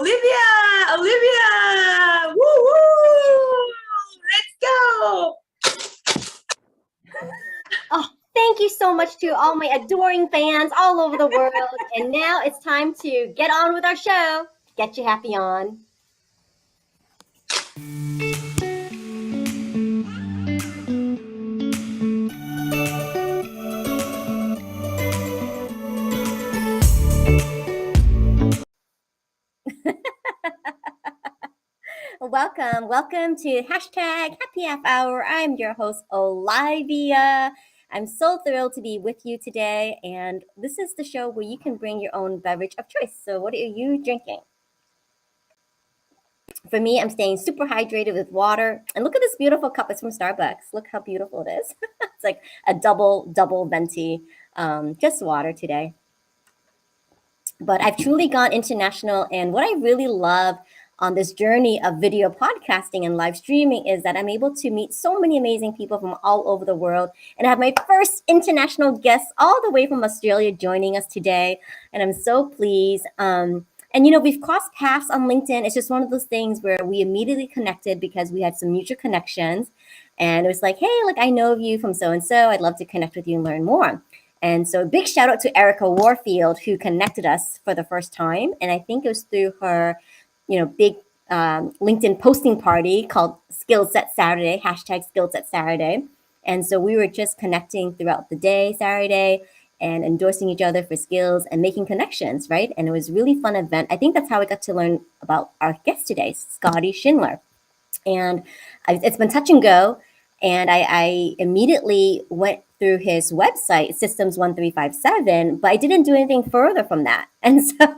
Olivia! Olivia! Woo woo! Let's go! Oh, thank you so much to all my adoring fans all over the world. And now it's time to get on with our show. Get you happy on. Welcome to hashtag Happy Half Hour. I'm your host, Olivia. I'm so thrilled to be with you today. And this is the show where you can bring your own beverage of choice. So what are you drinking? For me, I'm staying super hydrated with water. And look at this beautiful cup. It's from Starbucks. Look how beautiful it is. It's like a double venti, just water today. But I've truly gone international. And what I really love on this journey of video podcasting and live streaming is that I'm able to meet so many amazing people from all over the world. And I have my first international guest all the way from Australia joining us today. And I'm so pleased. And, we've crossed paths on LinkedIn. It's just one of those things where we immediately connected because we had some mutual connections. And it was like, hey, I know of you from so-and-so. I'd love to connect with you and learn more. And so big shout out to Erica Warfield, who connected us for the first time. And I think it was through her, big LinkedIn posting party called Skill Set Saturday, hashtag Skill Set Saturday. And so we were just connecting throughout the day, Saturday, and endorsing each other for skills and making connections, right? And it was a really fun event. I think that's how I got to learn about our guest today, Scotty Schindler. And it's been touch and go. And I immediately went through his website, Systems1357, but I didn't do anything further from that. And so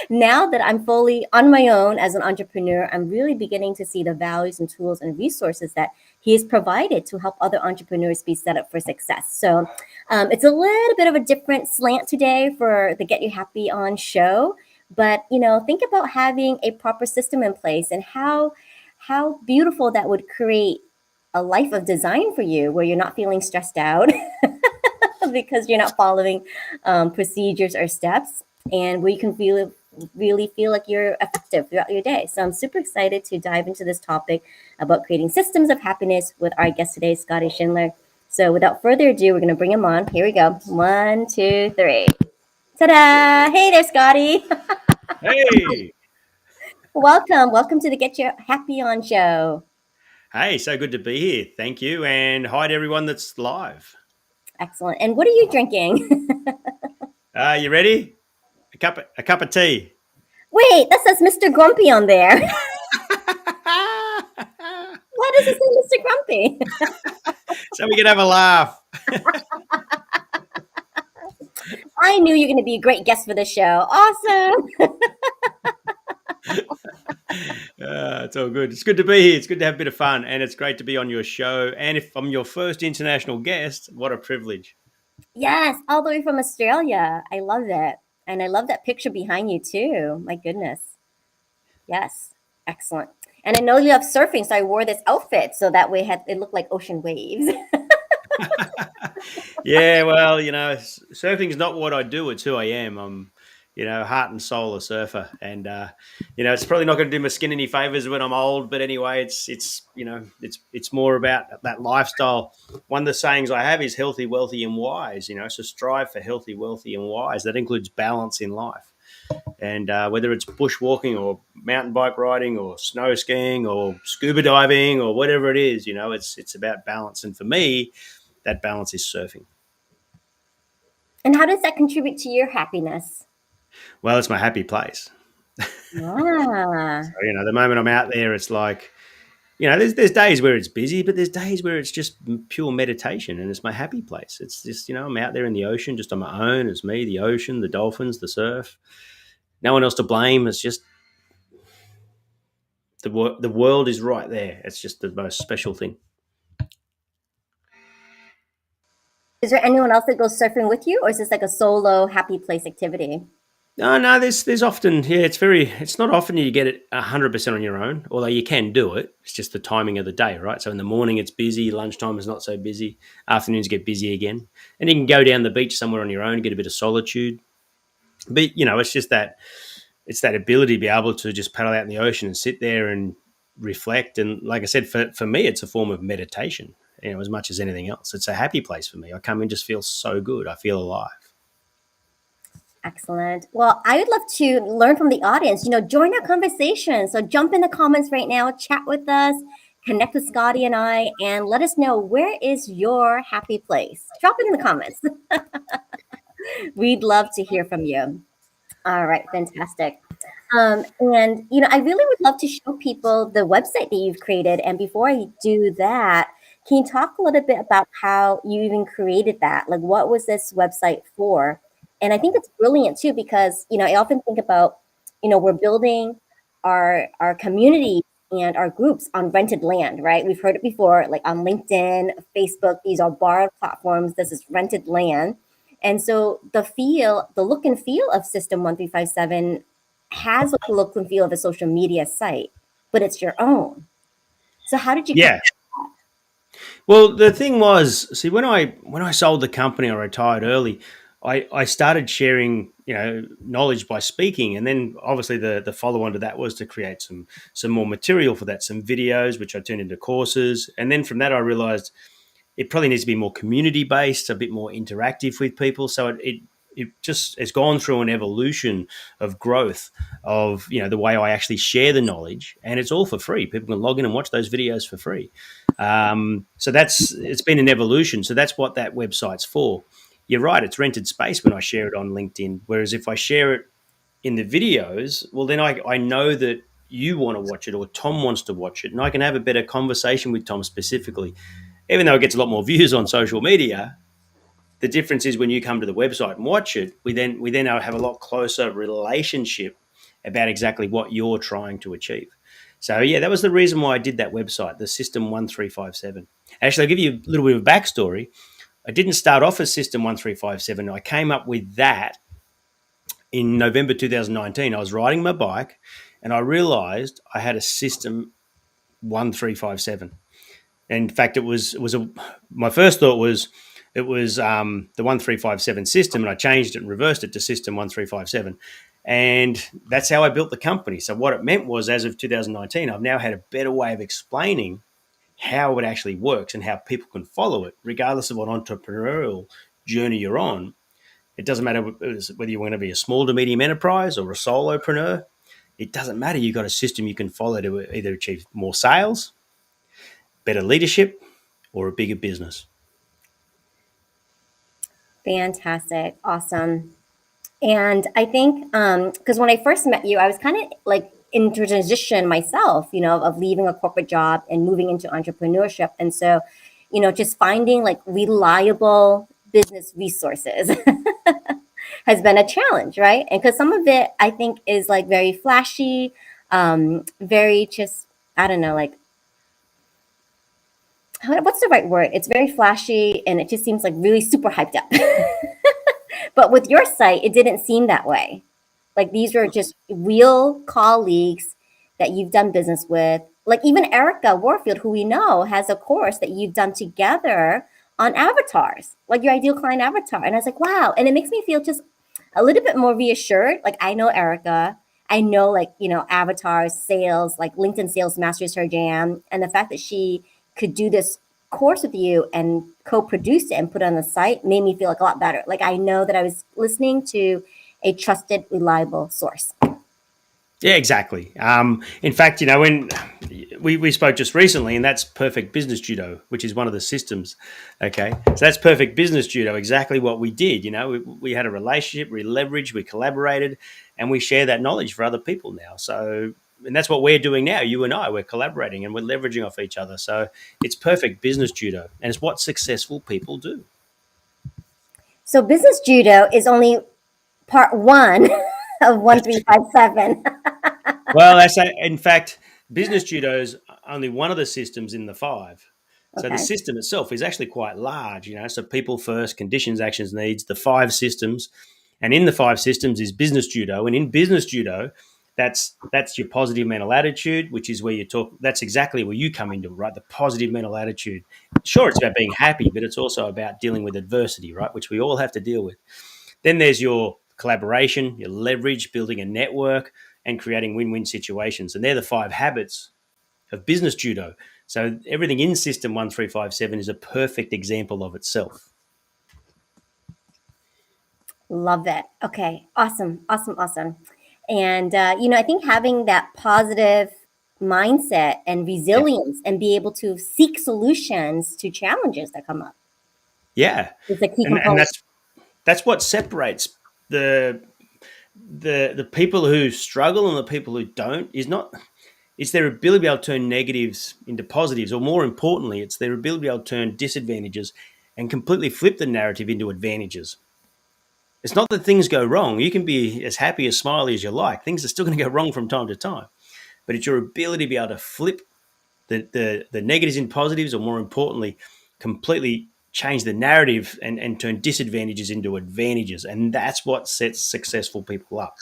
now that I'm fully on my own as an entrepreneur, I'm really beginning to see the values and tools and resources that he has provided to help other entrepreneurs be set up for success. So it's a little bit of a different slant today for the Get You Happy On show. But, think about having a proper system in place and how beautiful that would create a life of design for you where you're not feeling stressed out because you're not following procedures or steps, and where you can really feel like you're effective throughout your day. So I'm super excited to dive into this topic about creating systems of happiness with our guest today, Scotty Schindler. So without further ado, we're going to bring him on. Here we go. 1, 2, 3. Ta-da! Hey there, Scotty. Hey. Welcome to the Get You Happy On show. Hey, so good to be here. Thank you. And hi to everyone that's live. Excellent. And what are you drinking? You ready? A cup of tea. Wait, that says Mr. Grumpy on there. Why does it say Mr. Grumpy? So we can have a laugh. I knew you were going to be a great guest for the show. Awesome. It's all good. It's good to be here. It's good to have a bit of fun, and it's great to be on your show. And if I'm your first international guest, what a privilege. Yes, all the way from Australia. I love it. And I love that picture behind you too. My goodness. Yes, excellent. And I know you love surfing, so I wore this outfit so that way it looked like ocean waves. Yeah, well, surfing is not what I do. It's who I am. I'm heart and soul a surfer, and it's probably not going to do my skin any favors when I'm old. But anyway, it's more about that lifestyle. One of the sayings I have is healthy, wealthy, and wise. So strive for healthy, wealthy, and wise. That includes balance in life, and whether it's bushwalking or mountain bike riding or snow skiing or scuba diving or whatever it is, it's about balance. And for me, that balance is surfing. And how does that contribute to your happiness? Well, it's my happy place. Ah. So, the moment I'm out there, it's like, there's days where it's busy, but there's days where it's just pure meditation, and it's my happy place. It's just, I'm out there in the ocean just on my own. It's me, the ocean, the dolphins, the surf. No one else to blame. It's just the world is right there. It's just the most special thing. Is there anyone else that goes surfing with you, or is this like a solo happy place activity? No, there's often, it's not often you get it 100% on your own, although you can do it. It's just the timing of the day, right? So in the morning it's busy, lunchtime is not so busy, afternoons get busy again. And you can go down the beach somewhere on your own, get a bit of solitude. But, it's just that it's that ability to be able to just paddle out in the ocean and sit there and reflect. And like I said, for me, it's a form of meditation, as much as anything else. It's a happy place for me. I come in, just feel so good. I feel alive. Excellent. Well, I would love to learn from the audience, join our conversation. So jump in the comments right now, chat with us, connect with Scotty and I, and let us know, where is your happy place? Drop it in the comments. We'd love to hear from you. All right, fantastic. And I really would love to show people the website that you've created. And before I do that, can you talk a little bit about how you even created that? Like, what was this website for? And I think it's brilliant too, because I often think about, we're building our community and our groups on rented land, right? We've heard it before, like on LinkedIn, Facebook. These are borrowed platforms. This is rented land. And so the look and feel of System 1357 has the look and feel of a social media site, but it's your own. So how did you? Yeah. Well, the thing was, see, when I sold the company, I retired early. I started sharing, knowledge by speaking, and then obviously the follow on to that was to create some more material for that, some videos which I turned into courses, and then from that I realized it probably needs to be more community based, a bit more interactive with people. So it just has gone through an evolution of growth of the way I actually share the knowledge, and it's all for free. People can log in and watch those videos for free. So it's been an evolution. So that's what that website's for. You're right, it's rented space when I share it on LinkedIn. Whereas if I share it in the videos, well, then I know that you want to watch it or Tom wants to watch it, and I can have a better conversation with Tom specifically. Even though it gets a lot more views on social media, the difference is when you come to the website and watch it, we then have a lot closer relationship about exactly what you're trying to achieve. So yeah, that was the reason why I did that website, the System 1357. Actually, I'll give you a little bit of a backstory. I didn't start off as System 1357. I came up with that in November 2019. I was riding my bike and I realized I had a System 1357. In fact, my first thought was it was the 1357 system, and I changed it and reversed it to System 1357. And that's how I built the company. So what it meant was, as of 2019, I've now had a better way of explaining how it actually works and how people can follow it, regardless of what entrepreneurial journey you're on. It doesn't matter whether you want to be a small to medium enterprise or a solopreneur. It doesn't matter. You've got a system you can follow to either achieve more sales, better leadership, or a bigger business. Fantastic. Awesome. And I think, because when I first met you, I was kind of like in transition myself, of leaving a corporate job and moving into entrepreneurship. And so, just finding like reliable business resources has been a challenge, right? And because some of it, I think, is like very flashy, very just, I don't know, like, what's the right word? It's very flashy and it just seems like really super hyped up. But with your site, it didn't seem that way. Like, these are just real colleagues that you've done business with. Like, even Erica Warfield, who we know, has a course that you've done together on avatars, like your ideal client avatar. And I was like, wow. And it makes me feel just a little bit more reassured. Like, I know Erica. I know, like, avatars, sales, like LinkedIn Sales Masters her jam. And the fact that she could do this course with you and co-produce it and put it on the site made me feel like a lot better. Like, I know that I was listening to a trusted, reliable source. Yeah, exactly. In fact, when we spoke just recently, and that's Perfect Business Judo, which is one of the systems. Okay, so that's Perfect Business Judo. Exactly what we did. We had a relationship, we leveraged, we collaborated, and we share that knowledge for other people now. So, and that's what we're doing now. You and I, we're collaborating and we're leveraging off each other. So it's Perfect Business Judo, and it's what successful people do. So Business Judo is only part one of 1357. Well, in fact, Business Judo is only one of the systems in the 5. So Okay. the system itself is actually quite large, So people first, conditions, actions, needs, the 5 systems. And in the 5 systems is Business Judo. And in Business Judo, that's your positive mental attitude, which is where you talk. That's exactly where you come into, right? The positive mental attitude. Sure, it's about being happy, but it's also about dealing with adversity, right? Which we all have to deal with. Then there's your collaboration, your leverage, building a network, and creating win-win situations. And they're the 5 habits of business judo. So everything in System 1357 is a perfect example of itself. Love it. Okay. Awesome. Awesome. Awesome. And, I think having that positive mindset and resilience and be able to seek solutions to challenges that come up Yeah. is a key And component. that's what separates the people who struggle and the people who don't it's their ability to be able to turn negatives into positives, or more importantly, it's their ability to be able to turn disadvantages and completely flip the narrative into advantages. It's not that things go wrong. You can be as happy, as smiley as you like. Things are still going to go wrong from time to time. But it's your ability to be able to flip the negatives in positives, or more importantly, completely change the narrative and turn disadvantages into advantages. And that's what sets successful people up.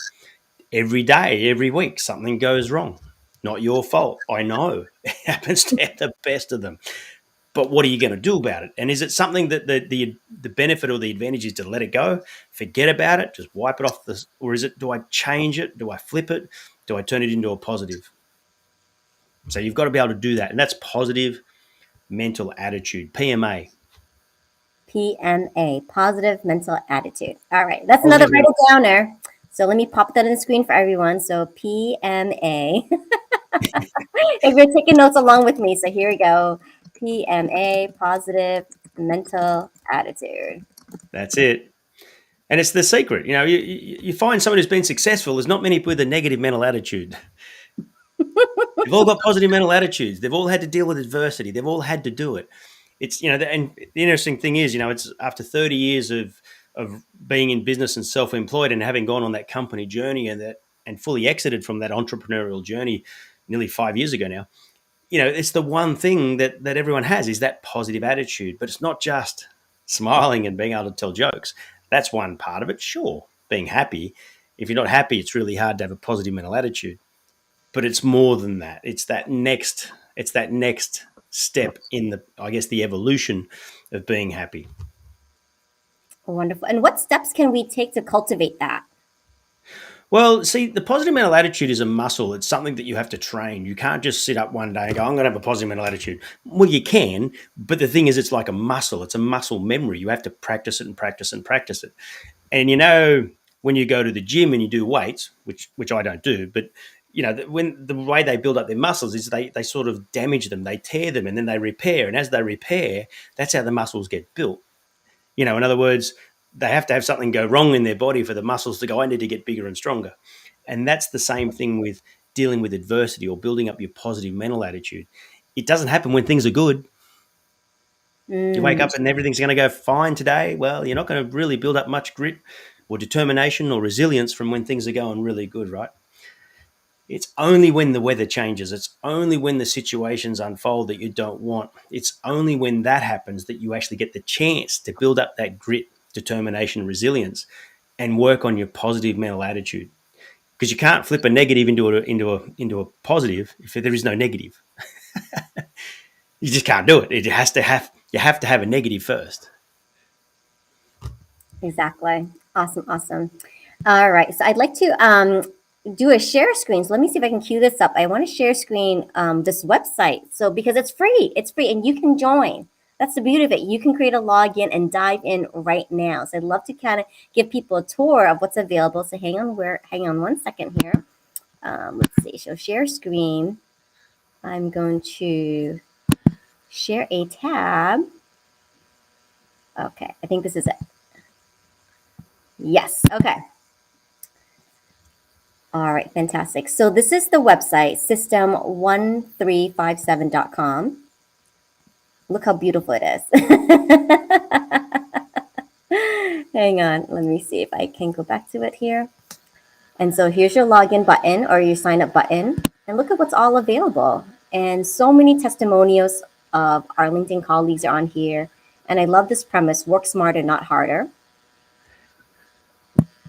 Every day, every week, something goes wrong. Not your fault. I know. It happens to the best of them. But what are you going to do about it? And is it something that the benefit or the advantage is to let it go, forget about it, just wipe it off or is it, do I change it? Do I flip it? Do I turn it into a positive? So you've got to be able to do that. And that's positive mental attitude, PMA. PMA, positive mental attitude. All right. That's Positive another write it downer. So let me pop that on the screen for everyone. So PMA. If you're taking notes along with me, so here we go. PMA, positive mental attitude. That's it. And it's the secret. You find someone who's been successful, there's not many with a negative mental attitude. They've all got positive mental attitudes. They've all had to deal with adversity. They've all had to do it. It's, and the interesting thing is, it's after 30 years of being in business and self-employed and having gone on that company journey and fully exited from that entrepreneurial journey nearly 5 years ago now, it's the one thing that everyone has is that positive attitude. But it's not just smiling and being able to tell jokes. That's one part of it. Sure, being happy. If you're not happy, it's really hard to have a positive mental attitude. But it's more than that. It's that next step in the evolution of being happy. Wonderful. And what steps can we take to cultivate that? Well, see, the positive mental attitude is a muscle. It's something that you have to train. You can't just sit up one day and go, I'm going to have a positive mental attitude. Well, you can, but the thing is, it's like a muscle. It's a muscle memory. You have to practice it and practice and practice it. And when you go to the gym and you do weights, which I don't do, but when the way they build up their muscles is they sort of damage them, they tear them, and then they repair. And as they repair, that's how the muscles get built. In other words, they have to have something go wrong in their body for the muscles to go, I need to get bigger and stronger. And that's the same thing with dealing with adversity or building up your positive mental attitude. It doesn't happen when things are good. You wake up and everything's going to go fine today. Well, you're not going to really build up much grit or determination or resilience from when things are going really good, right? It's only when the weather changes. It's only when the situations unfold that you don't want. It's only when that happens that you actually get the chance to build up that grit, determination, resilience, and work on your positive mental attitude. Because you can't flip a negative into a positive if there is no negative. You just can't do it. You have to have a negative first. Exactly. Awesome. Awesome. All right. So I'd like to do a share screen. So let me see if I can cue this up. I want to share screen this website. So because it's free and you can join. That's the beauty of it. You can create a login and dive in right now. So I'd love to kind of give people a tour of what's available. So hang on 1 second here. Let's see. So share screen. I'm going to share a tab. Okay. I think this is it. Yes. Okay. All right. Fantastic. So this is the website, system1357.com. Look how beautiful it is. Hang on. Let me see if I can go back to it here. And so here's your login button or your sign up button. And look at what's all available. And so many testimonials of our LinkedIn colleagues are on here. And I love this premise, work smarter, not harder.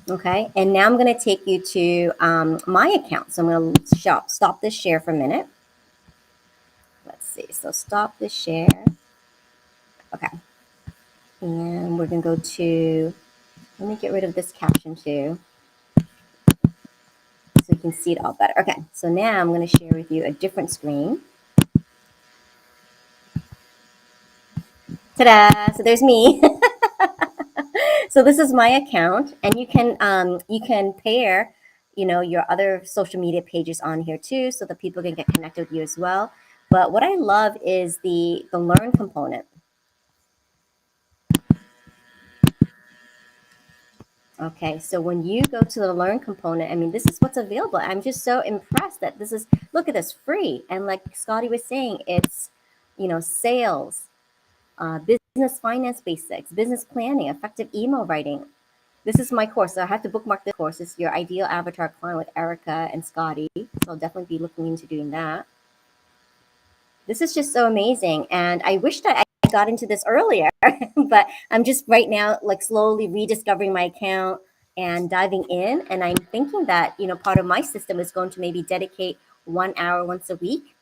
Okay, and now I'm going to take you to my account. So I'm going to stop this share for a minute. Let's see. So stop the share. Okay. And we're going to go to Let me get rid of this caption too, so you can see it all better. Okay, so now I'm going to share with you a different screen. Ta-da! So there's me. So this is my account, and you can pair, your other social media pages on here too, so that people can get connected with you as well. But what I love is the learn component. Okay, so when you go to the learn component, I mean, this is what's available. I'm just so impressed that this is, look at this, free. And like Scotty was saying, it's, sales, business finance basics, business planning, effective email writing. This is my course. So I have to bookmark this course. It's your ideal avatar client with Erica and Scotty. So I'll definitely be looking into doing that. This is just so amazing. And I wish that I got into this earlier, but I'm just right now like slowly rediscovering my account and diving in. And I'm thinking that, part of my system is going to maybe dedicate 1 hour once a week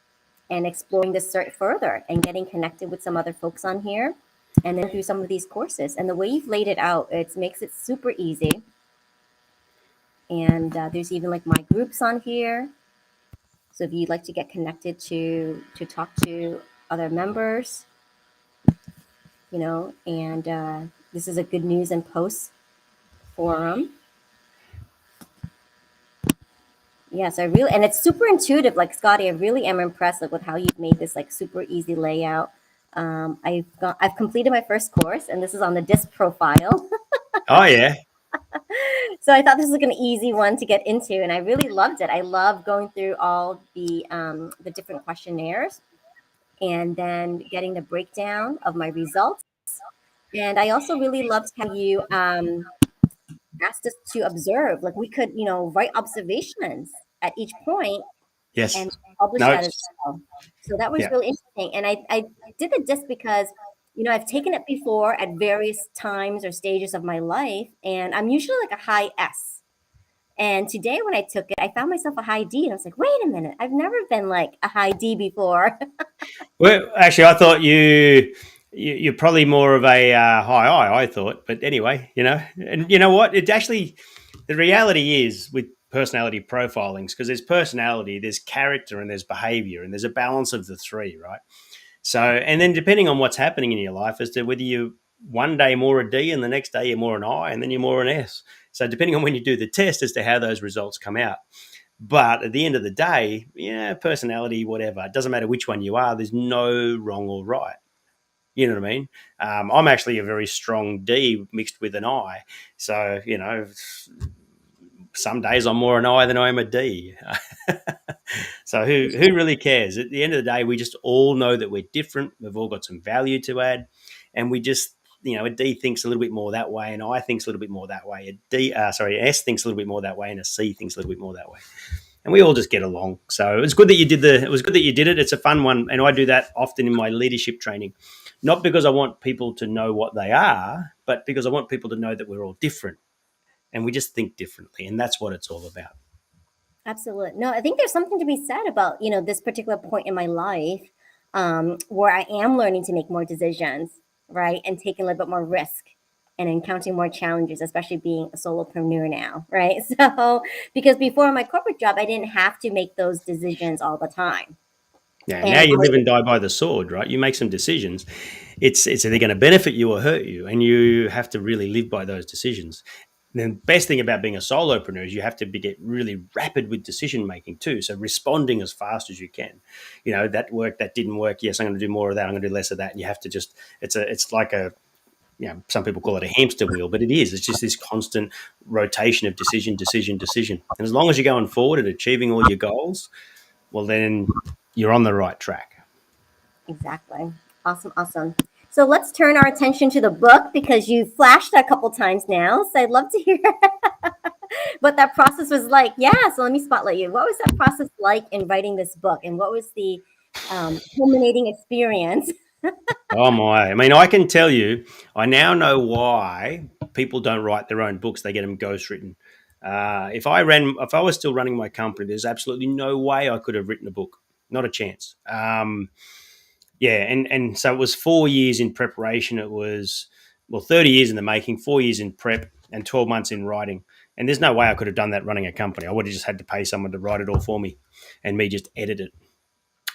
and exploring this further and getting connected with some other folks on here and then through some of these courses. And the way you've laid it out, it makes it super easy. And there's even like my groups on here. So if you'd like to get connected to talk to other members, and this is a good news and posts forum. Yes, and it's super intuitive. Like Scotty, I really am impressed with how you've made this like super easy layout. I've completed my first course, and this is on the disc profile. Oh yeah. So I thought this was like an easy one to get into, and I really loved it. I love going through all the different questionnaires, and then getting the breakdown of my results. And I also really loved how you asked us to observe. Like we could, write observations at each point Yes. and publish No. that as well. So that was Yeah. really interesting. And I did the disc because, I've taken it before at various times or stages of my life, and I'm usually like a high S. And today when I took it, I found myself a high D, and I was like, wait a minute, I've never been like a high D before. Well, actually, I thought you're probably more of a high I. I thought, but anyway, and you know what? It actually, the reality is with personality profilings, because there's personality, there's character, and there's behavior, and there's a balance of the three, right? So, and then depending on what's happening in your life as to whether you one day more a D and the next day you're more an I and then you're more an S. So depending on when you do the test as to how those results come out. But at the end of the day, personality, whatever, it doesn't matter which one you are. There's no wrong or right. You know what I mean? I'm actually a very strong D mixed with an I. So, some days I'm more an I than I am a D. So who really cares? At the end of the day, we just all know that we're different. We've all got some value to add. And we just, a D thinks a little bit more that way, and I thinks a little bit more that way. S thinks a little bit more that way, and a C thinks a little bit more that way. And we all just get along. So it's good that you did it. It's a fun one. And I do that often in my leadership training, not because I want people to know what they are, but because I want people to know that we're all different and we just think differently. And that's what it's all about. Absolutely. No, I think there's something to be said about, this particular point in my life where I am learning to make more decisions, right? And taking a little bit more risk and encountering more challenges, especially being a solopreneur now, right? So, because before my corporate job, I didn't have to make those decisions all the time. Yeah, now you live and die by the sword, right? You make some decisions. It's either going to benefit you or hurt you, and you have to really live by those decisions. And the best thing about being a solopreneur is you have to get really rapid with decision making too. So responding as fast as you can. That worked, that didn't work. Yes, I'm going to do more of that. I'm going to do less of that. And you have to just it's like a some people call it a hamster wheel, but it is. It's just this constant rotation of decision. And as long as you're going forward and achieving all your goals, well, then you're on the right track. Exactly. Awesome. So let's turn our attention to the book because you flashed a couple times now. So I'd love to hear what that process was like. Yeah. So let me spotlight you. What was that process like in writing this book, and what was the culminating experience? Oh my! I mean, I can tell you, I now know why people don't write their own books; they get them ghostwritten. If I was still running my company, there's absolutely no way I could have written a book. Not a chance. And so it was 4 years in preparation. It was 30 years in the making, 4 years in prep, and 12 months in writing. And there's no way I could have done that running a company. I would have just had to pay someone to write it all for me and me just edit it.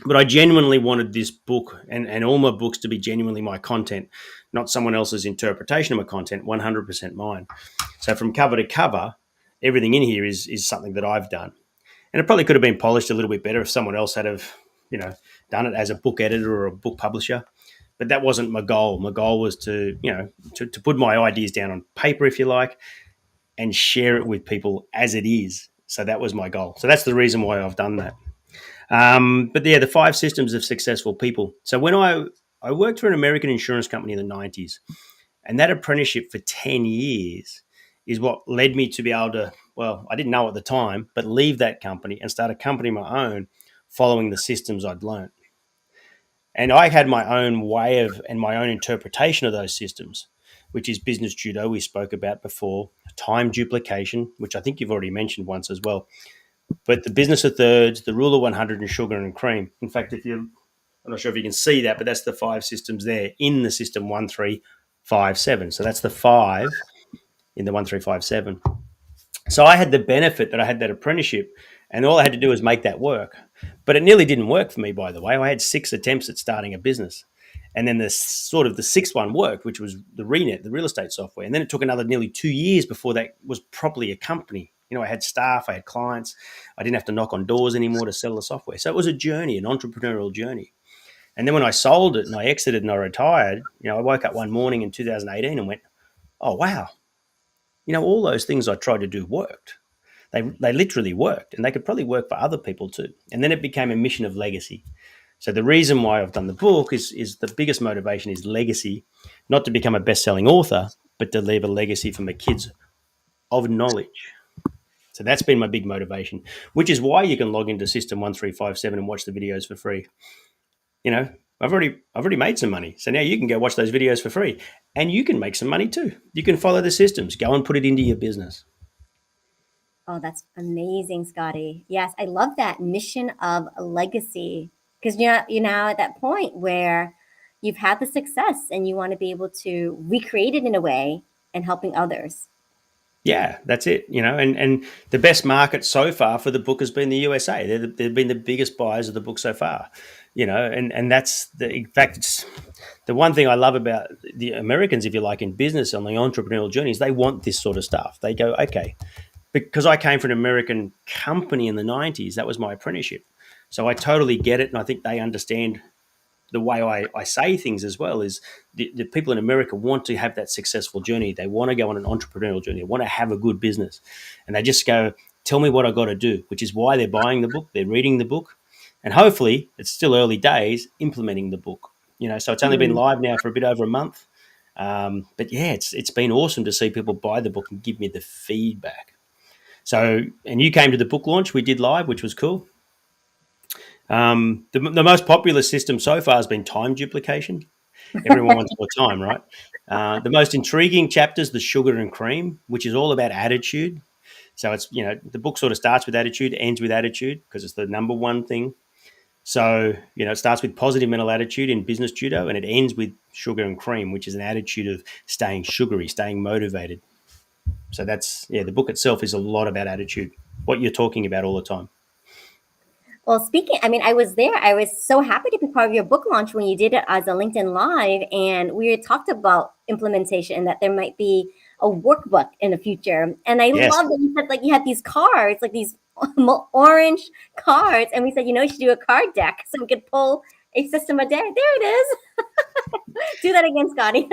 But I genuinely wanted this book and all my books to be genuinely my content, not someone else's interpretation of my content, 100% mine. So from cover to cover, everything in here is something that I've done. And it probably could have been polished a little bit better if someone else had have, done it as a book editor or a book publisher. But that wasn't my goal. My goal was to put my ideas down on paper, if you like, and share it with people as it is. So that was my goal. So that's the reason why I've done that. But yeah, the 5 systems of successful people. So when I worked for an American insurance company in the 90s, and that apprenticeship for 10 years is what led me to be able to, well, I didn't know at the time, but leave that company and start a company of my own following the systems I'd learned. And I had my own way of and my own interpretation of those systems, which is business judo, we spoke about before, time duplication, which I think you've already mentioned once as well. But the business of thirds, the rule of 100, and sugar and cream. In fact, I'm not sure if you can see that, but that's the 5 systems there in the system 1, 3, 5, 7. So that's the 5 in the 1, 3, 5, 7. So I had the benefit that I had that apprenticeship, and all I had to do was make that work. But it nearly didn't work for me, by the way. I had 6 attempts at starting a business. And then the 6th one worked, which was the ReNet, the real estate software. And then it took another nearly 2 years before that was properly a company. I had staff, I had clients. I didn't have to knock on doors anymore to sell the software. So it was a journey, an entrepreneurial journey. And then when I sold it and I exited and I retired, I woke up one morning in 2018 and went, oh, wow. All those things I tried to do worked. They literally worked, and they could probably work for other people too. And then it became a mission of legacy. So the reason why I've done the book is the biggest motivation is legacy, not to become a best-selling author, but to leave a legacy for my kids of knowledge. So that's been my big motivation, which is why you can log into System 1357 and watch the videos for free. I've already made some money. So now you can go watch those videos for free, and you can make some money too. You can follow the systems, go and put it into your business. Oh, that's amazing, Scotty. Yes, I love that mission of a legacy, because you're now at that point where you've had the success and you want to be able to recreate it in a way and helping others. Yeah, that's it. And the best market so far for the book has been the USA. They've been the biggest buyers of the book so far. And that's in fact, it's the one thing I love about the Americans, if you like, in business on the entrepreneurial journeys. They want this sort of stuff. They go, okay, because I came from an American company in the 90s. That was my apprenticeship. So I totally get it. And I think they understand the way I say things as well is the people in America want to have that successful journey. They want to go on an entrepreneurial journey. They want to have a good business. And they just go, tell me what I got to do, which is why they're buying the book. They're reading the book. And hopefully, it's still early days, implementing the book. So it's only been live now for a bit over a month. But yeah, it's been awesome to see people buy the book and give me the feedback. So, and you came to the book launch we did live, which was cool. The most popular system so far has been time duplication. Everyone wants more time, right? The most intriguing chapter is the sugar and cream, which is all about attitude. So it's, the book sort of starts with attitude, ends with attitude, because it's the number one thing. So, it starts with positive mental attitude in business judo, and it ends with sugar and cream, which is an attitude of staying sugary, staying motivated. So that's, the book itself is a lot about attitude, what you're talking about all the time. Well, I was there. I was so happy to be part of your book launch when you did it as a LinkedIn Live. And we had talked about implementation and that there might be a workbook in the future. And I love that you said, you had these cards, these orange cards. And we said, you should do a card deck so we could pull a system a day. There it is. Do that again, Scotty.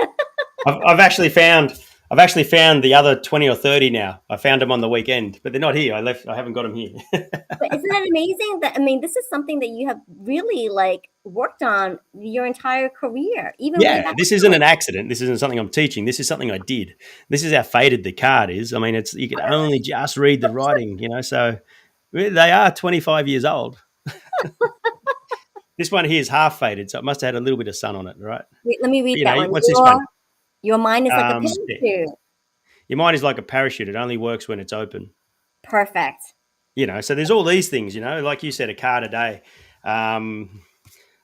I've actually found the other 20 or 30 now. I found them on the weekend, but they're not here. I haven't got them here. But isn't that amazing? This is something that you have really worked on your entire career. This isn't an accident. This isn't something I'm teaching. This is something I did. This is how faded the card is. You can only just read the writing, so they are 25 years old. This one here is half faded, so it must have had a little bit of sun on it, right? Wait, let me read that one. What's this one? Your mind is like a parachute. Your mind is like a parachute. It only works when it's open. Perfect. So there's all these things, like you said, a card a day.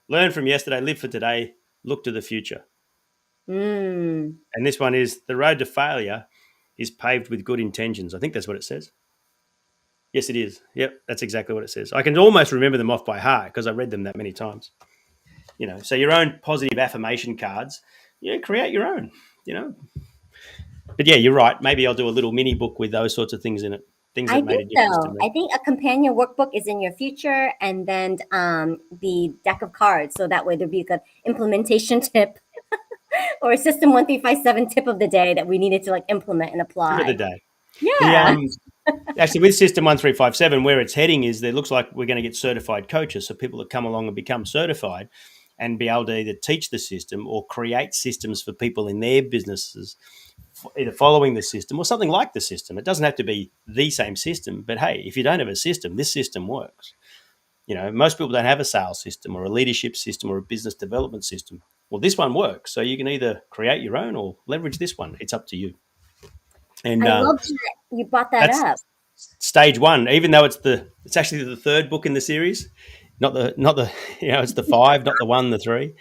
Learn from yesterday, live for today, look to the future. And this one is the road to failure is paved with good intentions. I think that's what it says. Yes, it is. Yep, that's exactly what it says. I can almost remember them off by heart because I read them that many times. So your own positive affirmation cards, create your own, But yeah, you're right. Maybe I'll do a little mini book with those sorts of things in it, things I that made think a difference to so. me. I think a companion workbook is in your future, and then the deck of cards. So that way there'd be an implementation tip or a system 1357 tip of the day that we needed to like implement and Tip of the apply. day. The Yeah. Actually, with System 1357, where it's heading is that it looks like we're going to get certified coaches. So people that come along and become certified and be able to either teach the system or create systems for people in their businesses, either following the system or something like the system. It doesn't have to be the same system, but hey, if you don't have a system, this system works. Most people don't have a sales system or a leadership system or a business development system. Well, this one works. So you can either create your own or leverage this one. It's up to you. And I love that you brought that that's up. stage one, even though it's actually the third book in the series, not the it's the five, not the one, the three.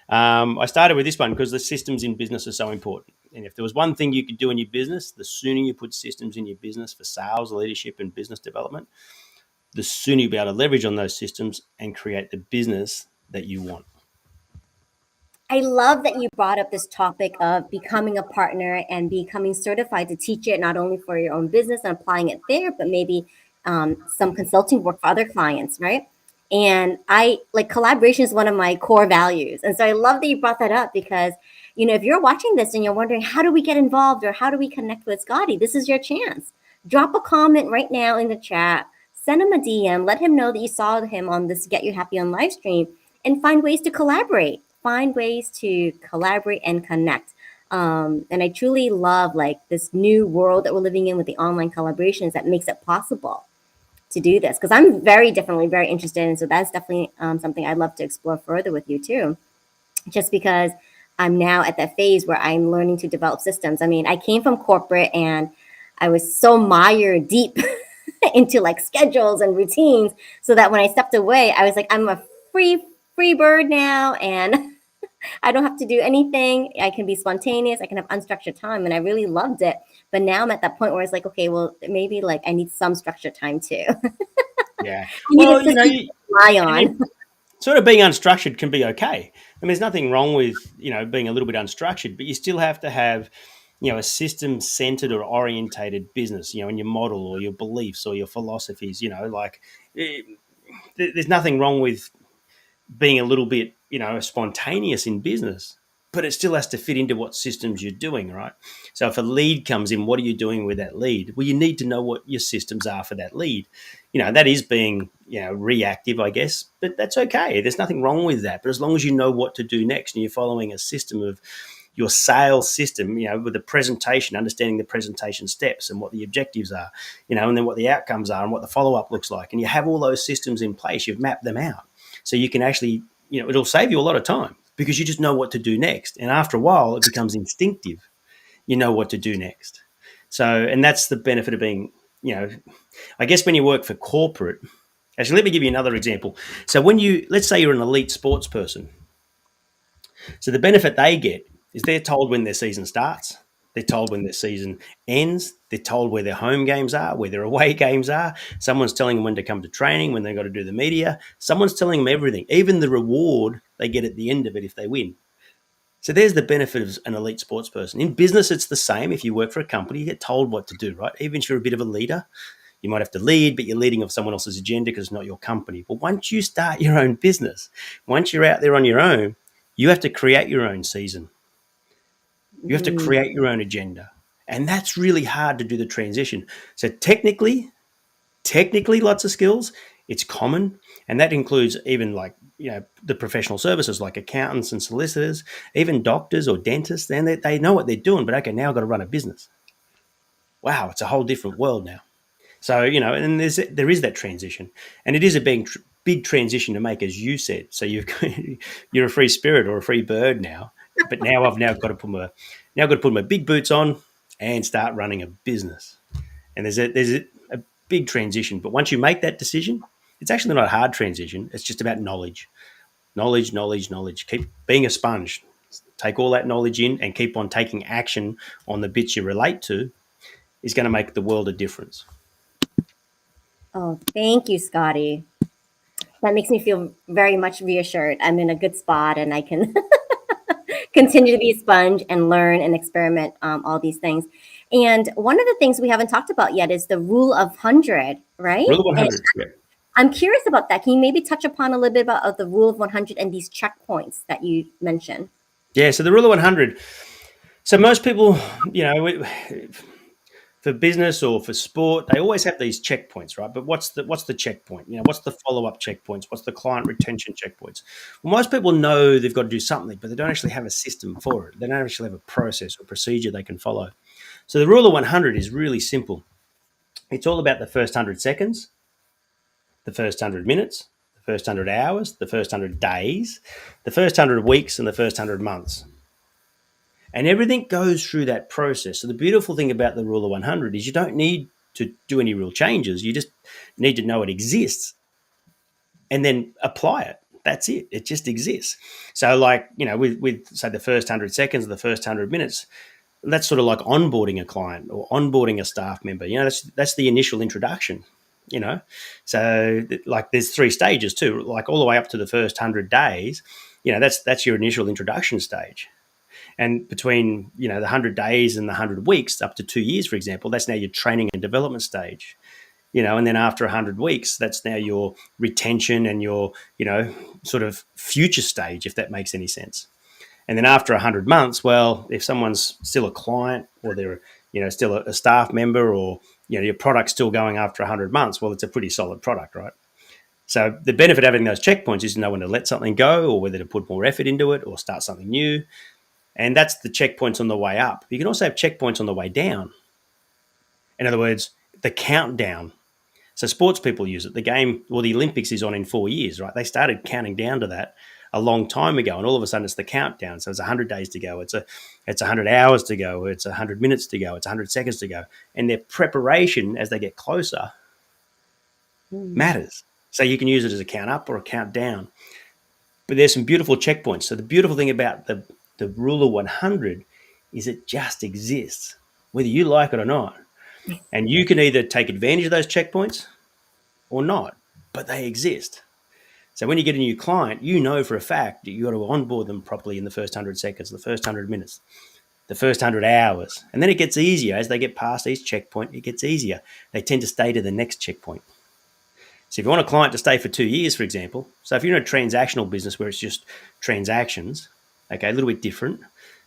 I started with this one because the systems in business are so important. And if there was one thing you could do in your business, the sooner you put systems in your business for sales, leadership, and business development, the sooner you'll be able to leverage on those systems and create the business that you want. I love that you brought up this topic of becoming a partner and becoming certified to teach it not only for your own business and applying it there, but maybe some consulting work for other clients, right? And I like collaboration is one of my core values. And so I love that you brought that up because, if you're watching this and you're wondering, how do we get involved or how do we connect with Scotty? This is your chance. Drop a comment right now in the chat, send him a DM, let him know that you saw him on this Get You Happy on live stream, and find ways to collaborate. Find ways to collaborate and connect. And I truly love like this new world that we're living in with the online collaborations that makes it possible to do this because I'm definitely very interested in. So that's definitely something I'd love to explore further with you too. Just because I'm now at that phase where I'm learning to develop systems. I mean, I came from corporate and I was so mired deep into like schedules and routines so that when I stepped away, I was like, I'm a free bird now and I don't have to do anything. I can be spontaneous. I can have unstructured time. And I really loved it. But now I'm at that point where it's like, okay, well, maybe like I need some structured time too. Yeah. I need Well, a system to rely on. sort of being unstructured can be okay. I mean, there's nothing wrong with, being a little bit unstructured, but you still have to have, a system centered or orientated business, in your model or your beliefs or your philosophies, there's nothing wrong with being a little bit, spontaneous in business, but it still has to fit into what systems you're doing, right? So if a lead comes in, what are you doing with that lead? Well, you need to know what your systems are for that lead. That is being, reactive, I guess, but that's okay. There's nothing wrong with that. But as long as you know what to do next and you're following a system of your sales system, with the presentation, understanding the presentation steps and what the objectives are, and then what the outcomes are and what the follow-up looks like. And you have all those systems in place, you've mapped them out. So you can actually, it'll save you a lot of time because you just know what to do next. And after a while, it becomes instinctive. You know what to do next. So, and that's the benefit of being, I guess when you work for corporate, actually, let me give you another example. So let's say you're an elite sports person. So the benefit they get is they're told when their season starts. They're told when their season ends. They're told where their home games are, where their away games are. Someone's telling them when to come to training, when they've got to do the media. Someone's telling them everything, even the reward they get at the end of it if they win. So there's the benefit of an elite sports person. In business, it's the same. If you work for a company, you get told what to do, right? Even if you're a bit of a leader, you might have to lead, but you're leading off someone else's agenda because it's not your company. But once you start your own business, once you're out there on your own, you have to create your own season. You have to create your own agenda. And that's really hard to do the transition. So technically, lots of skills. It's common. And that includes even like, the professional services like accountants and solicitors, even doctors or dentists. And they know what they're doing, but okay, now I've got to run a business. Wow, it's a whole different world now. So, and there is that transition. And it is a big transition to make, as you said. So you're a free spirit or a free bird now. But now I've got to put my big boots on and start running a business. And there's a big transition. But once you make that decision, it's actually not a hard transition. It's just about knowledge. Knowledge. Keep being a sponge. Take all that knowledge in and keep on taking action on the bits you relate to. is going to make the world a difference. Oh, thank you, Scotty. That makes me feel very much reassured. I'm in a good spot and I can continue to be a sponge and learn and experiment all these things. And one of the things we haven't talked about yet is the rule of 100, right? Rule of And 100. Yeah. I'm curious about that. Can you maybe touch upon a little bit about the rule of 100 and these checkpoints that you mentioned? Yeah. So the rule of 100. So most people, for business or for sport, they always have these checkpoints, right? But what's the checkpoint? What's the follow-up checkpoints? What's the client retention checkpoints? Well, most people know they've got to do something, but they don't actually have a system for it. They don't actually have a process or procedure they can follow. So the rule of 100 is really simple. It's all about the first 100 seconds, the first 100 minutes, the first 100 hours, the first 100 days, the first 100 weeks, and the first 100 months. And everything goes through that process. So the beautiful thing about the rule of 100 is you don't need to do any real changes. You just need to know it exists and then apply it. That's it. It just exists. So like, with say the first 100 seconds or the first 100 minutes, that's sort of like onboarding a client or onboarding a staff member. That's the initial introduction. So like there's 3 stages too, like all the way up to the first 100 days. That's your initial introduction stage. And between, the 100 days and the 100 weeks, up to 2 years, for example, that's now your training and development stage. And then after 100 weeks, that's now your retention and your, sort of future stage, if that makes any sense. And then after 100 months, well, if someone's still a client or they're, still a staff member or, your product's still going after 100 months, well, it's a pretty solid product, right? So the benefit of having those checkpoints is to know when to let something go or whether to put more effort into it or start something new. And that's the checkpoints on the way up. You can also have checkpoints on the way down. In other words, the countdown. So sports people use it. The Olympics is on in 4 years, right? They started counting down to that a long time ago, and all of a sudden it's the countdown. So it's 100 days to go. It's 100 hours to go. It's 100 minutes to go. It's 100 seconds to go. And their preparation as they get closer matters. So you can use it as a count up or a count down. But there's some beautiful checkpoints. So the beautiful thing about the rule of 100 is it just exists, whether you like it or not. And you can either take advantage of those checkpoints or not, but they exist. So when you get a new client, for a fact that you got to onboard them properly in the first 100 seconds, the first 100 minutes, the first 100 hours. And then it gets easier. As they get past each checkpoint, it gets easier. They tend to stay to the next checkpoint. So if you want a client to stay for 2 years, for example, so if you're in a transactional business where it's just transactions, okay, a little bit different.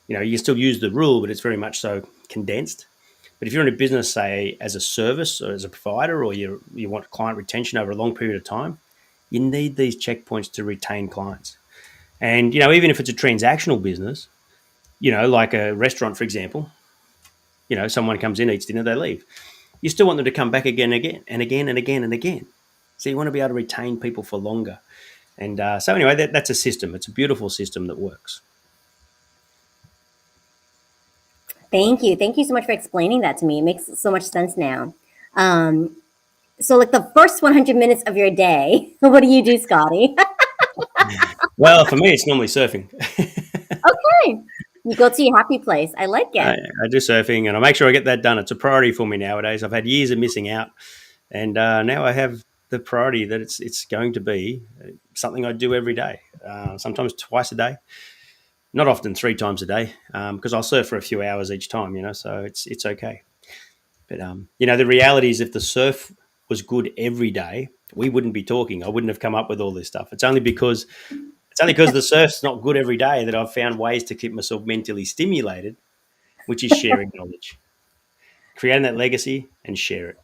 You can still use the rule, but it's very much so condensed. But if you're in a business, say, as a service or as a provider, or you want client retention over a long period of time, you need these checkpoints to retain clients. And, even if it's a transactional business, like a restaurant, for example, someone comes in, eats dinner, they leave. You still want them to come back again and again and again and again and again. So you want to be able to retain people for longer. And so anyway, that's a system. It's a beautiful system that works. Thank you. Thank you so much for explaining that to me. It makes so much sense now. So like the first 100 minutes of your day, what do you do, Scotty? Well, for me, it's normally surfing. Okay. You go to your happy place. I like it. I do surfing and I make sure I get that done. It's a priority for me nowadays. I've had years of missing out. And now I have the priority that it's going to be something I do every day, sometimes twice a day. Not often 3 times a day, because I'll surf for a few hours each time, so it's okay. But, the reality is if the surf was good every day, we wouldn't be talking. I wouldn't have come up with all this stuff. It's only because the surf's not good every day that I've found ways to keep myself mentally stimulated, which is sharing knowledge, creating that legacy and share it.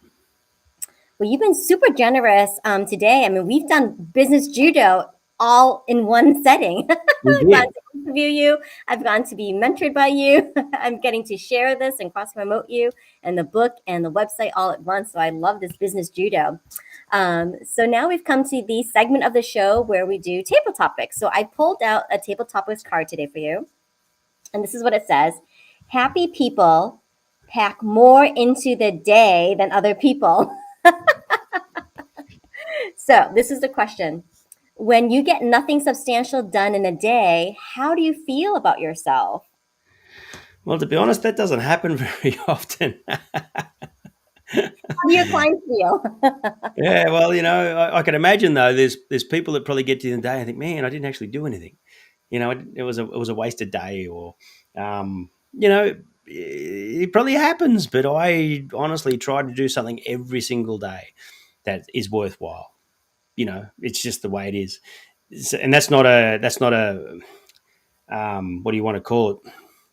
Well, you've been super generous today. I mean, we've done business judo all in one setting. I've gotten to interview you. I've gotten to be mentored by you. I'm getting to share this and cross-promote you and the book and the website all at once. So I love this business judo. So now we've come to the segment of the show where we do table topics. So I pulled out a table topics card today for you. And this is what it says. Happy people pack more into the day than other people. So this is the question. When you get nothing substantial done in a day, how do you feel about yourself? Well, to be honest, that doesn't happen very often. How do your clients feel? Yeah, well, I can imagine though. There's people that probably get to the end of the day and think, man, I didn't actually do anything. It was a wasted day, or it probably happens. But I honestly try to do something every single day that is worthwhile. It's just the way it is. And that's not a what do you want to call it?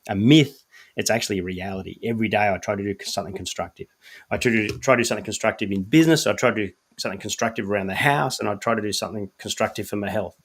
A myth. It's actually a reality. Every day I try to do something constructive. I try to do something constructive in business. I try to do something constructive around the house, and I try to do something constructive for my health.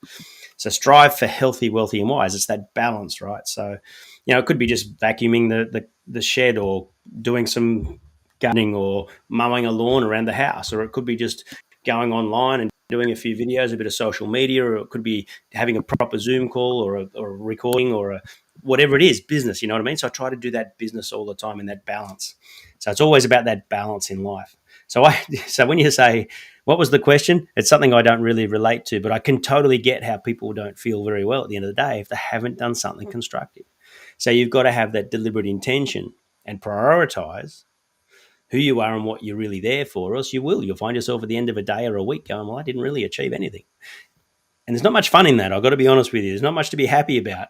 So strive for healthy, wealthy, and wise. It's that balance, right? So, it could be just vacuuming the shed, or doing some gardening, or mowing a lawn around the house, or it could be just going online and doing a few videos, a bit of social media, or it could be having a proper Zoom call, or a recording, or whatever it is, business. You know what I mean? So I try to do that business all the time, in that balance. So it's always about that balance in life. So when you say, what was the question? It's something I don't really relate to, but I can totally get how people don't feel very well at the end of the day if they haven't done something constructive. So you've got to have that deliberate intention and prioritize who you are and what you're really there for, or else you'll find yourself at the end of a day or a week going, well, I didn't really achieve anything. And there's not much fun in that. I've got to be honest with you. There's not much to be happy about.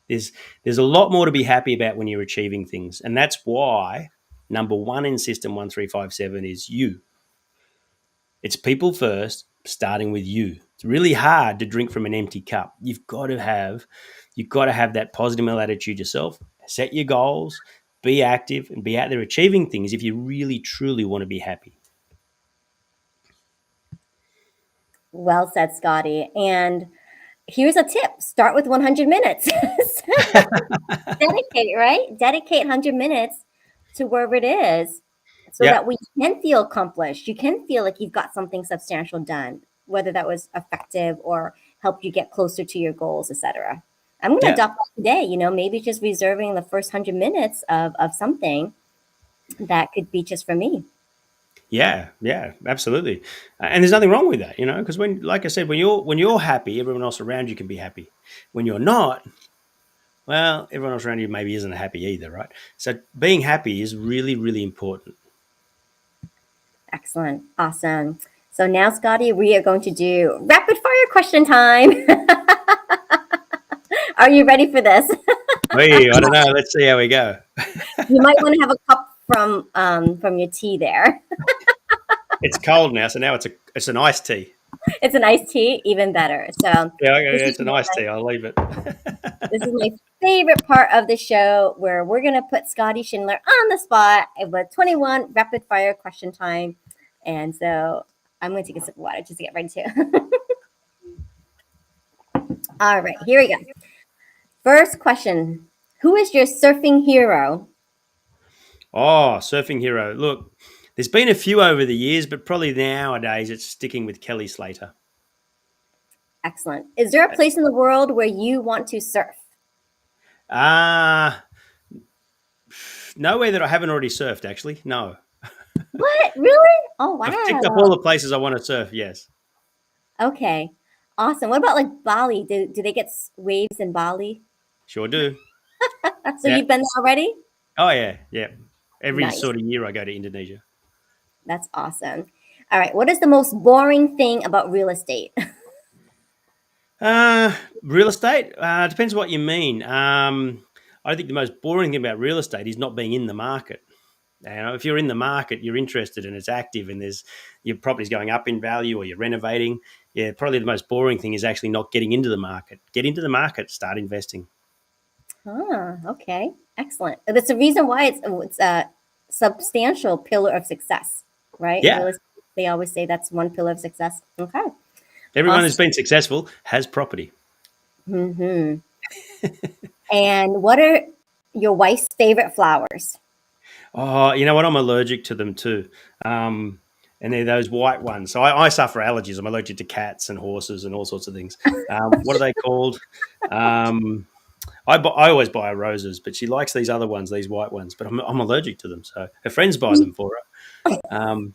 There's a lot more to be happy about when you're achieving things. And that's why number one in System 1357 is you. It's people first, starting with you. It's really hard to drink from an empty cup. You've got to have that positive mental attitude yourself. Set your goals, be active, and be out there achieving things if you really, truly want to be happy. Well said, Scotty. And here's a tip. Start with 100 minutes. Dedicate, right? Dedicate 100 minutes to wherever it is, so that we can feel accomplished. You can feel like you've got something substantial done, whether that was effective or helped you get closer to your goals, etc. I'm going to adopt that today. Maybe just reserving the first 100 minutes of something that could be just for me. Yeah, absolutely. And there's nothing wrong with that, because like I said, when you're happy, everyone else around you can be happy. When you're not, well, everyone else around you maybe isn't happy either, right? So being happy is really, really important. Excellent. Awesome. So now, Scotty, we are going to do rapid fire question time. Are you ready for this? Hey, I don't know. Let's see how we go. You might want to have a cup from your tea there. It's cold now, so now it's an iced tea. It's an iced tea, even better. So it's an iced tea. I'll leave it. This is my favorite part of the show, where we're going to put Scotty Schindler on the spot with 21 rapid fire question time. And so I'm going to take a sip of water just to get ready to. All right, here we go. First question. Who is your surfing hero? Oh, surfing hero. Look, there's been a few over the years, but probably nowadays it's sticking with Kelly Slater. Excellent. Is there a place in the world where you want to surf? Nowhere that I haven't already surfed, actually. No. What? Really? Oh, wow. I've ticked up all the places I want to surf, yes. Okay. Awesome. What about like Bali? Do they get waves in Bali? Sure do. So you've been there already? Oh, yeah. Every Nice. sort of year I go to Indonesia. That's awesome. All right. What is the most boring thing about real estate? Real estate? Depends what you mean. I think the most boring thing about real estate is not being in the market. If you're in the market, you're interested and it's active, and your property's going up in value, or you're renovating. Yeah, probably the most boring thing is actually not getting into the market. Get into the market, start investing. Okay. Excellent. That's the reason why it's a substantial pillar of success, right? Yeah. They always say that's one pillar of success. Okay. Everyone who's been successful has property. Mm-hmm. And what are your wife's favorite flowers? Oh, you know what? I'm allergic to them too. And they're those white ones. So I suffer allergies. I'm allergic to cats and horses and all sorts of things. What are they called? I always buy her roses, but she likes these other ones, these white ones. But I'm allergic to them. So her friends buy them for her. So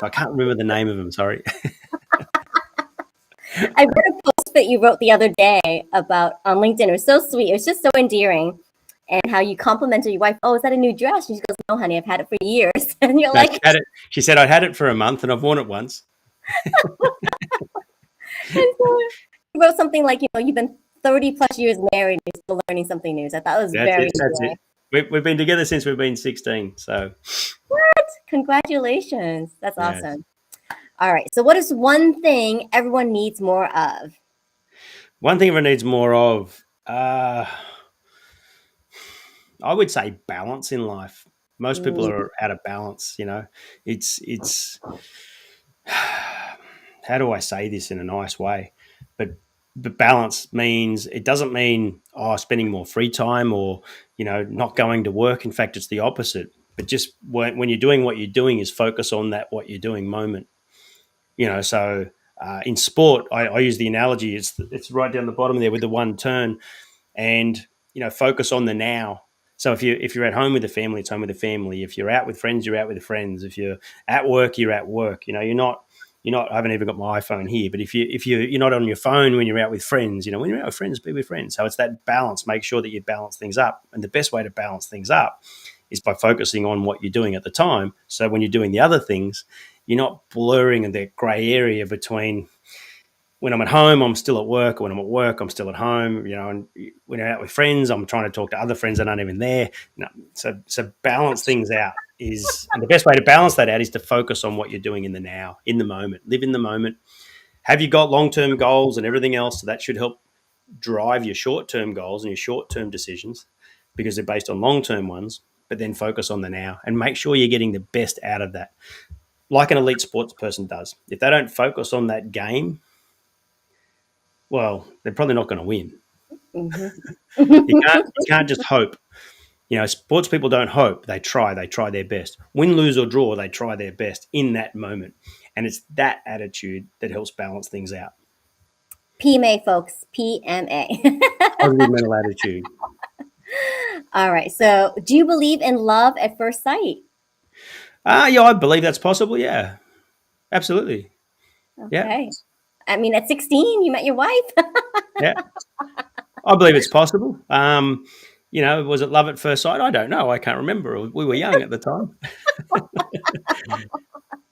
I can't remember the name of them. Sorry. I read a post that you wrote the other day on LinkedIn. It was so sweet. It was just so endearing. and how you complimented your wife. Oh, is that a new dress? And she goes, no, honey, I've had it for years. And you're No, like, she said I'd had it for a month and I've worn it once. and so you wrote something like, you've been 30 plus years married and you're still learning something new. So I thought it was very That's endearing. it. We've been together since we've been 16. So What? Congratulations. That's yes. awesome. All right. So what is one thing everyone needs more of? One thing everyone needs more of, I would say balance in life. Most people are out of balance. It's how do I say this in a nice way? But balance means, it doesn't mean spending more free time or not going to work. In fact, it's the opposite. But just when you're doing what you're doing, is focus on that what you're doing moment. So in sport, I use the analogy. It's right down the bottom there with the one turn, and focus on the now. So if you're at home with the family, it's home with the family. If you're out with friends, you're out with the friends. If you're at work, you're at work. You're not. I haven't even got my iPhone here, but if you're not on your phone when you're out with friends, when you're out with friends, be with friends. So it's that balance. Make sure that you balance things up, and the best way to balance things up is by focusing on what you're doing at the time. So when you're doing the other things, you're not blurring in that grey area between when I'm at home, I'm still at work. Or when I'm at work, I'm still at home. And when I'm out with friends, I'm trying to talk to other friends that aren't even there. So balance things out and the best way to balance that out is to focus on what you're doing in the now, in the moment. Live in the moment. Have you got long-term goals and everything else? So that should help drive your short-term goals and your short-term decisions, because they're based on long-term ones. But then focus on the now and make sure you're getting the best out of that, like an elite sports person does. If they don't focus on that game, well, they're probably not going to win. You can't just hope. Sports people don't hope. They try their best. Win, lose, or draw, they try their best in that moment. And it's that attitude that helps balance things out. PMA, folks. PMA. Positive mental attitude. All right. So do you believe in love at first sight? Yeah, I believe that's possible. Yeah, absolutely. Okay. Yeah. I mean, at 16, you met your wife. Yeah. I believe it's possible. Was it love at first sight? I don't know. I can't remember. We were young at the time.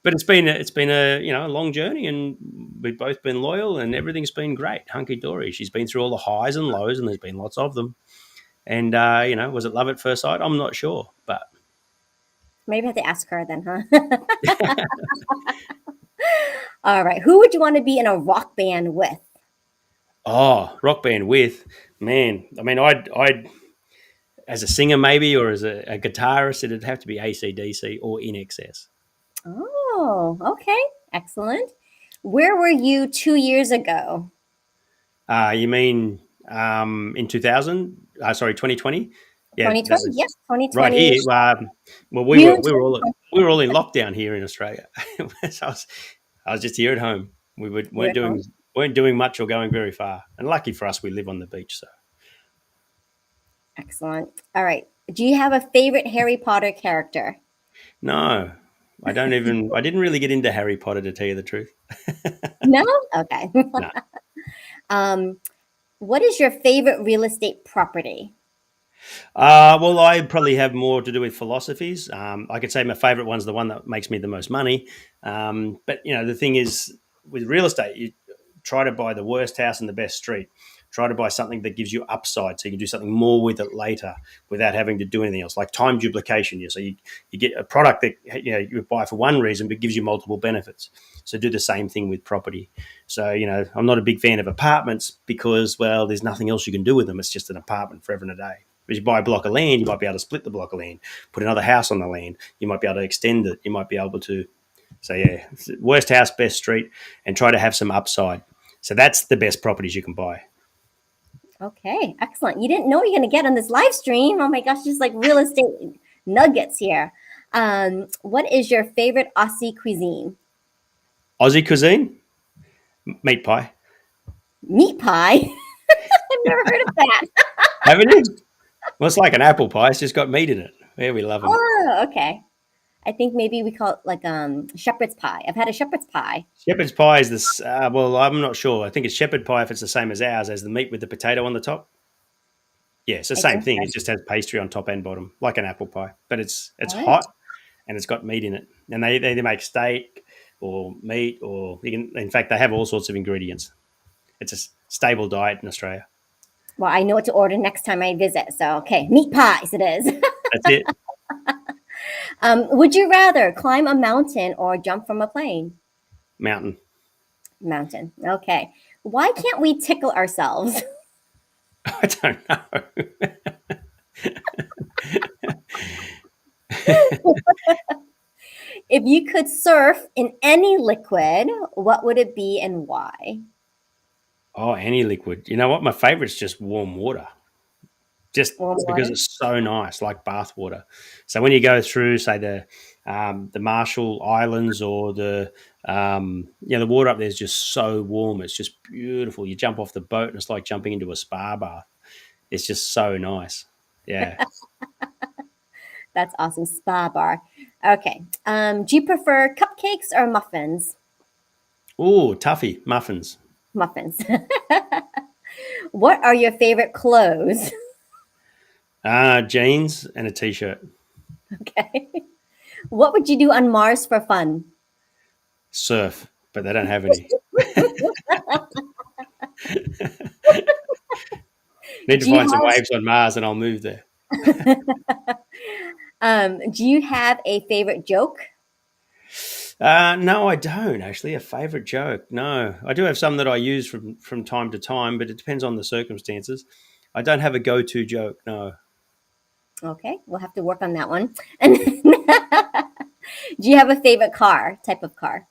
But it's been a long journey, and we've both been loyal, and everything's been great, hunky dory. She's been through all the highs and lows, and there's been lots of them. And was it love at first sight? I'm not sure, but maybe I have to ask her then, huh? All right. Who would you want to be in a rock band with? Oh, rock band with, man. I mean, I'd as a singer maybe, or as a guitarist, it'd have to be AC/DC or In Excess. Oh, okay. Excellent. Where were you 2 years ago? You mean in 2000? Sorry, 2020. Yeah, 2020. Yes, 2020. right here. Well, we were all in lockdown here in Australia. So I was just here at home. We weren't doing much or going very far. And lucky for us, we live on the beach. So excellent. All right. Do you have a favorite Harry Potter character? no, I didn't really get into Harry Potter, to tell you the truth. No? Okay. No. What is your favorite real estate property? Well, I probably have more to do with philosophies. I could say my favorite one's the one that makes me the most money. But the thing is, with real estate, you try to buy the worst house in the best street. Try to buy something that gives you upside, so you can do something more with it later without having to do anything else, like time duplication. So you get a product that you buy for one reason but gives you multiple benefits. So do the same thing with property. So I'm not a big fan of apartments because, well, there's nothing else you can do with them. It's just an apartment forever and a day. But you buy a block of land, you might be able to split the block of land, put another house on the land. You might be able to extend it. You might be able to. So yeah, worst house, best street, and try to have some upside. So that's the best properties you can buy. Okay, excellent. You didn't know you're going to get on this live stream. Oh my gosh, just like real estate nuggets here. What is your favorite Aussie cuisine? Aussie cuisine? Meat pie. Meat pie? I've never heard of that. Haven't you? Well, it's like an apple pie. It's just got meat in it. Yeah, we love them. Oh, okay. I think maybe we call it like shepherd's pie. I've had a shepherd's pie. Shepherd's pie is this. Well, I'm not sure. I think it's shepherd pie if it's the same as ours, as the meat with the potato on the top. Yeah, it's the I same think thing. so. It just has pastry on top and bottom, like an apple pie, but it's All right. hot and it's got meat in it. And they either make steak or meat, or you can. In fact, they have all sorts of ingredients. It's a stable diet in Australia. Well, I know what to order next time I visit. So, okay, meat pies it is. That's it. Would you rather climb a mountain or jump from a plane? Mountain. Mountain. Okay. Why can't we tickle ourselves? I don't know. If you could surf in any liquid, what would it be and why? Oh, any liquid. You know what? My favorite's just warm water. Just Warm because water. it's so nice, like bath water. So when you go through, say the Marshall Islands or the water up there is just so warm. It's just beautiful. You jump off the boat and it's like jumping into a spa bath. It's just so nice. Yeah. That's awesome. Spa bar. Okay. Do you prefer cupcakes or muffins? Ooh, toughie muffins. Muffins. What are your favorite clothes? Jeans and a t-shirt. Okay. What would you do on Mars for fun? Surf, but they don't have any. Need to Do you find some have waves on Mars and I'll move there. do you have a favorite joke? No, I don't actually. A favorite joke? No, I do have some that I use from time to time, but it depends on the circumstances. I don't have a go-to joke. No. Okay, we'll have to work on that one. And do you have a favorite car, type of car?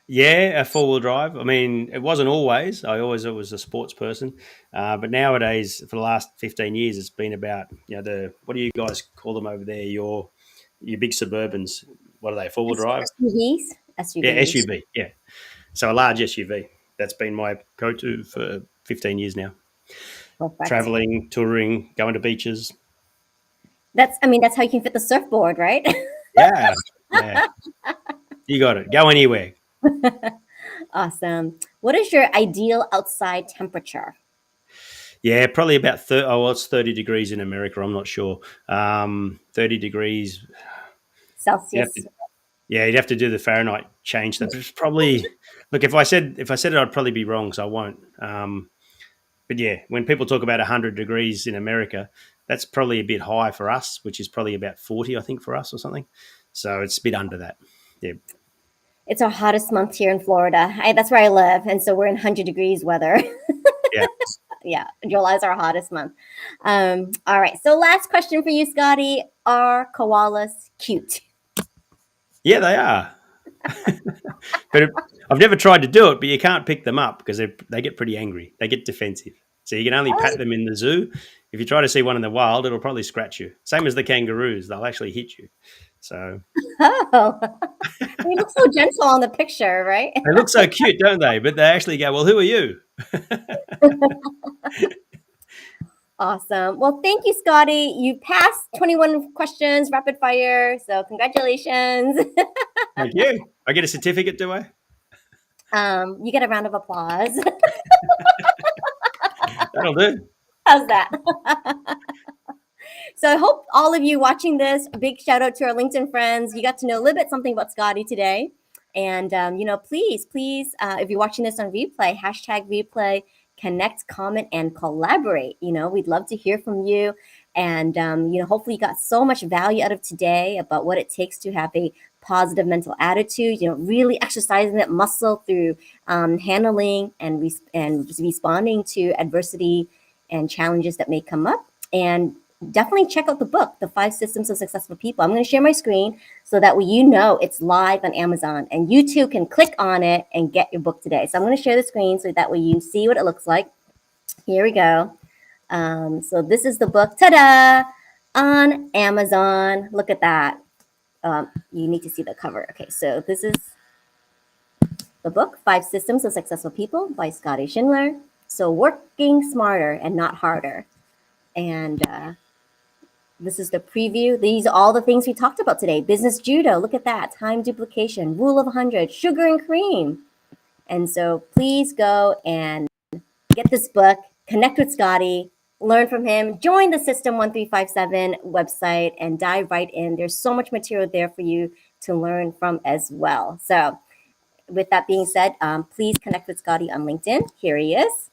Yeah, a four-wheel drive. I mean, it wasn't always. I always was a sports person, but nowadays, for the last 15 years, it's been about the what do you guys call them over there? Your big Suburbans. What are they? Four-wheel drive? SUVs? Yeah, SUVs. SUV. Yeah, so a large SUV. That's been my go-to for 15 years now. Perfect. Traveling, touring, going to beaches. I mean, that's how you can fit the surfboard, right? Yeah, yeah. You got it. Go anywhere. Awesome. What is your ideal outside temperature? Yeah, probably about 30. Oh, well, it's 30 degrees in America. I'm not sure. 30 degrees. You'd have Celsius. to, yeah, you'd have to do the Fahrenheit change. That's probably look. If I said it, I'd probably be wrong, so I won't. But yeah, when people talk about 100 degrees in America, that's probably a bit high for us, which is probably about 40, I think, for us or something. So it's a bit under that. Yeah. It's our hottest month here in Florida. That's where I live, and so we're in 100 degrees weather. Yeah. Yeah, July is our hottest month. All right, so last question for you, Scotty. Are koalas cute? Yeah, they are. But I've never tried to do it, but you can't pick them up because they get pretty angry. They get defensive. So you can only pat them in the zoo. If you try to see one in the wild, it'll probably scratch you. Same as the kangaroos. They'll actually hit you. So Oh, they look so gentle on the picture, right? they look so cute, don't they? But they actually go, well, who are you? Awesome. Well, thank you, Scotty. You passed 21 questions, rapid fire. So congratulations. Thank you. I get a certificate, do I? You get a round of applause. That'll do. How's that? So I hope all of you watching this, a big shout out to our LinkedIn friends. You got to know a little bit something about Scotty today. And, please, if you're watching this on replay, #replay, connect, comment, and collaborate. We'd love to hear from you. And, hopefully you got so much value out of today about what it takes to have a positive mental attitude, really exercising that muscle through handling and responding to adversity and challenges that may come up. And definitely check out the book, The 5 Systems of Successful People. I'm going to share my screen so that way it's live on Amazon, and you too can click on it and get your book today. So I'm going to share the screen so that way you see what it looks like. Here we go. So this is the book, ta-da, on Amazon. Look at that. You need to see the cover. Okay, so this is the book, 5 Systems of Successful People by Scotty Schindler. So working smarter and not harder. And this is the preview. These are all the things we talked about today. Business judo, look at that. Time duplication, rule of 100, sugar and cream. And so please go and get this book, connect with Scotty, learn from him. Join the System 1357 website and dive right in. There's so much material there for you to learn from as well. So with that being said, please connect with Scotty on LinkedIn. Here he is.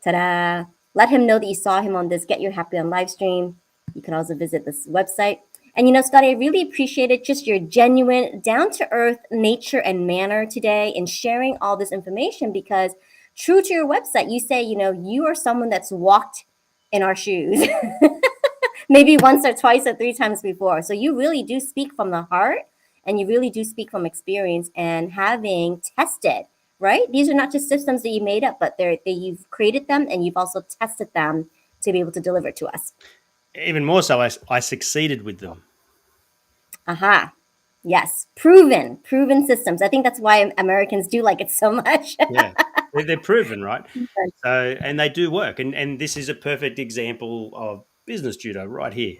Ta-da! Let him know that you saw him on this Get Your Happy On live stream. You can also visit this website. And Scotty, I really appreciated just your genuine, down-to-earth nature and manner today in sharing all this information, because true to your website, you say, you are someone that's walked in our shoes. Maybe once or twice or three times before. So you really do speak from the heart, and you really do speak from experience and having tested, right? These are not just systems that you made up, but you've created them and you've also tested them to be able to deliver to us. Even more so, I succeeded with them. Aha. Yes. Proven systems. I think that's why Americans do like it so much. Yeah. They're proven, right? So, and they do work. And this is a perfect example of business judo right here.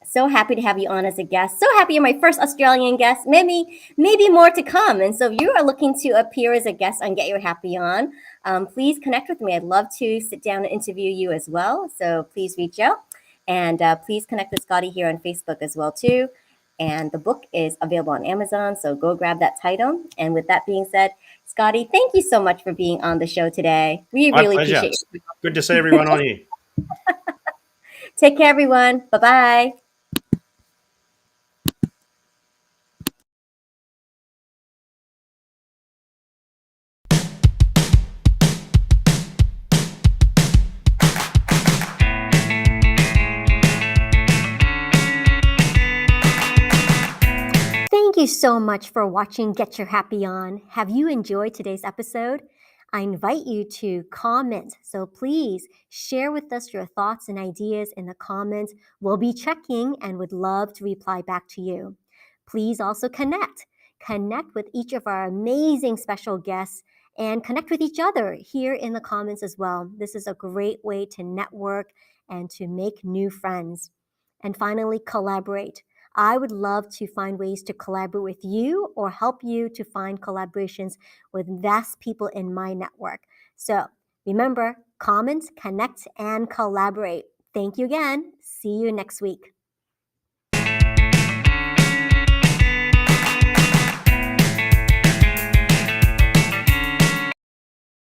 So happy to have you on as a guest. So happy you're my first Australian guest. Maybe more to come. And so if you are looking to appear as a guest on Get Your Happy On, please connect with me. I'd love to sit down and interview you as well. So please reach out, and please connect with Scotty here on Facebook as well too. And the book is available on Amazon, so go grab that title. And with that being said, Scotty, thank you so much for being on the show today. We My really pleasure. appreciate it. Good to see everyone on here. Take care, everyone. Bye-bye. Thank you so much for watching Get Your Happy On. Have you enjoyed today's episode? I invite you to comment. So please share with us your thoughts and ideas in the comments. We'll be checking and would love to reply back to you. Please also connect. Connect with each of our amazing special guests and connect with each other here in the comments as well. This is a great way to network and to make new friends. And finally, collaborate. I would love to find ways to collaborate with you or help you to find collaborations with vast people in my network. So remember, comment, connect, and collaborate. Thank you again. See you next week.